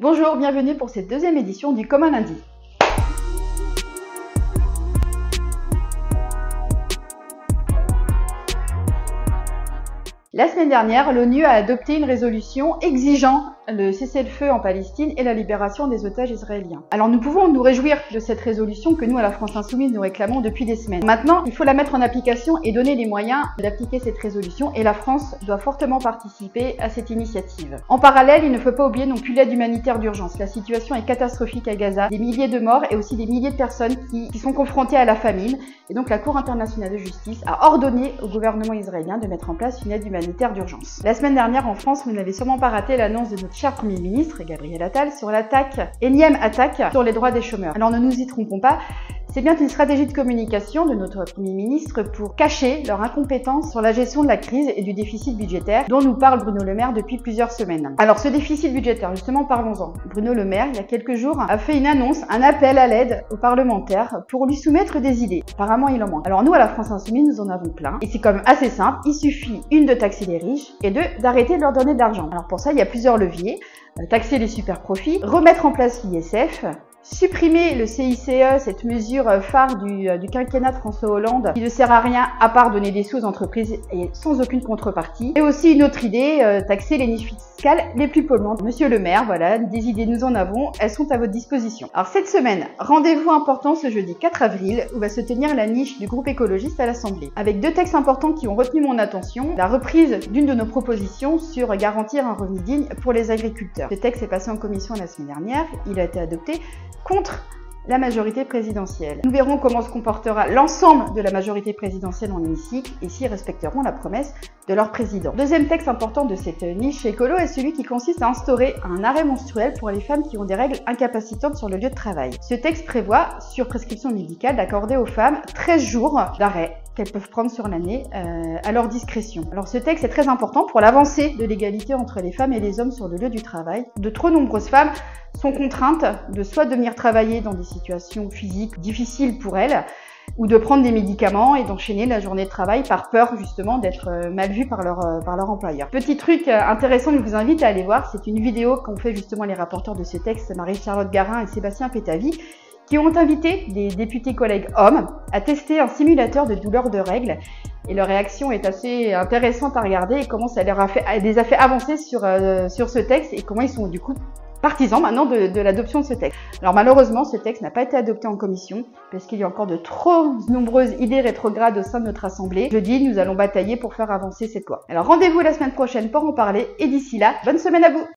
Bonjour, bienvenue pour cette deuxième édition du Comme un lundi. La semaine dernière, l'ONU a adopté une résolution exigeant le cessez-le-feu en Palestine et la libération des otages israéliens. Alors nous pouvons nous réjouir de cette résolution que nous, à la France Insoumise, nous réclamons depuis des semaines. Maintenant, il faut la mettre en application et donner les moyens d'appliquer cette résolution, et la France doit fortement participer à cette initiative. En parallèle, il ne faut pas oublier non plus l'aide humanitaire d'urgence. La situation est catastrophique à Gaza, des milliers de morts et aussi des milliers de personnes qui sont confrontées à la famine. Et donc la Cour internationale de justice a ordonné au gouvernement israélien de mettre en place une aide humanitaire d'urgence. La semaine dernière en France, vous n'avez sûrement pas raté l'annonce de notre cher Premier ministre, Gabriel Attal, sur énième attaque sur les droits des chômeurs. Alors ne nous y trompons pas, c'est bien une stratégie de communication de notre Premier ministre pour cacher leur incompétence sur la gestion de la crise et du déficit budgétaire dont nous parle Bruno Le Maire depuis plusieurs semaines. Alors ce déficit budgétaire, justement, parlons-en. Bruno Le Maire, il y a quelques jours, a fait une annonce, un appel à l'aide aux parlementaires pour lui soumettre des idées. Apparemment, il en manque. Alors nous, à la France Insoumise, nous en avons plein. Et c'est quand même assez simple. Il suffit, une, de taxer les riches et deux, d'arrêter de leur donner de l'argent. Alors pour ça, il y a plusieurs leviers. Taxer les super profits, remettre en place l'ISF, supprimer le CICE, cette mesure phare du quinquennat de François Hollande, qui ne sert à rien à part donner des sous aux entreprises et sans aucune contrepartie. Et aussi une autre idée, taxer les niches fiscales les plus polluantes. Monsieur le maire, voilà, des idées nous en avons, elles sont à votre disposition. Alors cette semaine, rendez-vous important ce jeudi 4 avril, où va se tenir la niche du groupe écologiste à l'Assemblée. Avec deux textes importants qui ont retenu mon attention, la reprise d'une de nos propositions sur garantir un revenu digne pour les agriculteurs. Ce texte est passé en commission la semaine dernière, il a été adopté contre la majorité présidentielle. Nous verrons comment se comportera l'ensemble de la majorité présidentielle en hémicycle et s'ils respecteront la promesse de leur président. Deuxième texte important de cette niche écolo est celui qui consiste à instaurer un arrêt menstruel pour les femmes qui ont des règles incapacitantes sur le lieu de travail. Ce texte prévoit, sur prescription médicale, d'accorder aux femmes 13 jours d'arrêt qu'elles peuvent prendre sur l'année à leur discrétion. Alors ce texte est très important pour l'avancée de l'égalité entre les femmes et les hommes sur le lieu du travail. De trop nombreuses femmes sont contraintes de soit de venir travailler dans des situations physiques difficiles pour elles, ou de prendre des médicaments et d'enchaîner la journée de travail par peur justement d'être mal vues par leur employeur. Petit truc intéressant que je vous invite à aller voir, c'est une vidéo qu'ont fait justement les rapporteurs de ce texte, Marie-Charlotte Garin et Sébastien Pétavy, qui ont invité des députés collègues hommes à tester un simulateur de douleur de règles. Et leur réaction est assez intéressante à regarder et comment ça les a fait avancer sur ce texte et comment ils sont du coup partisans maintenant de l'adoption de ce texte. Alors malheureusement, ce texte n'a pas été adopté en commission parce qu'il y a encore de trop nombreuses idées rétrogrades au sein de notre assemblée. Jeudi, nous allons batailler pour faire avancer cette loi. Alors rendez-vous la semaine prochaine pour en parler et d'ici là, bonne semaine à vous!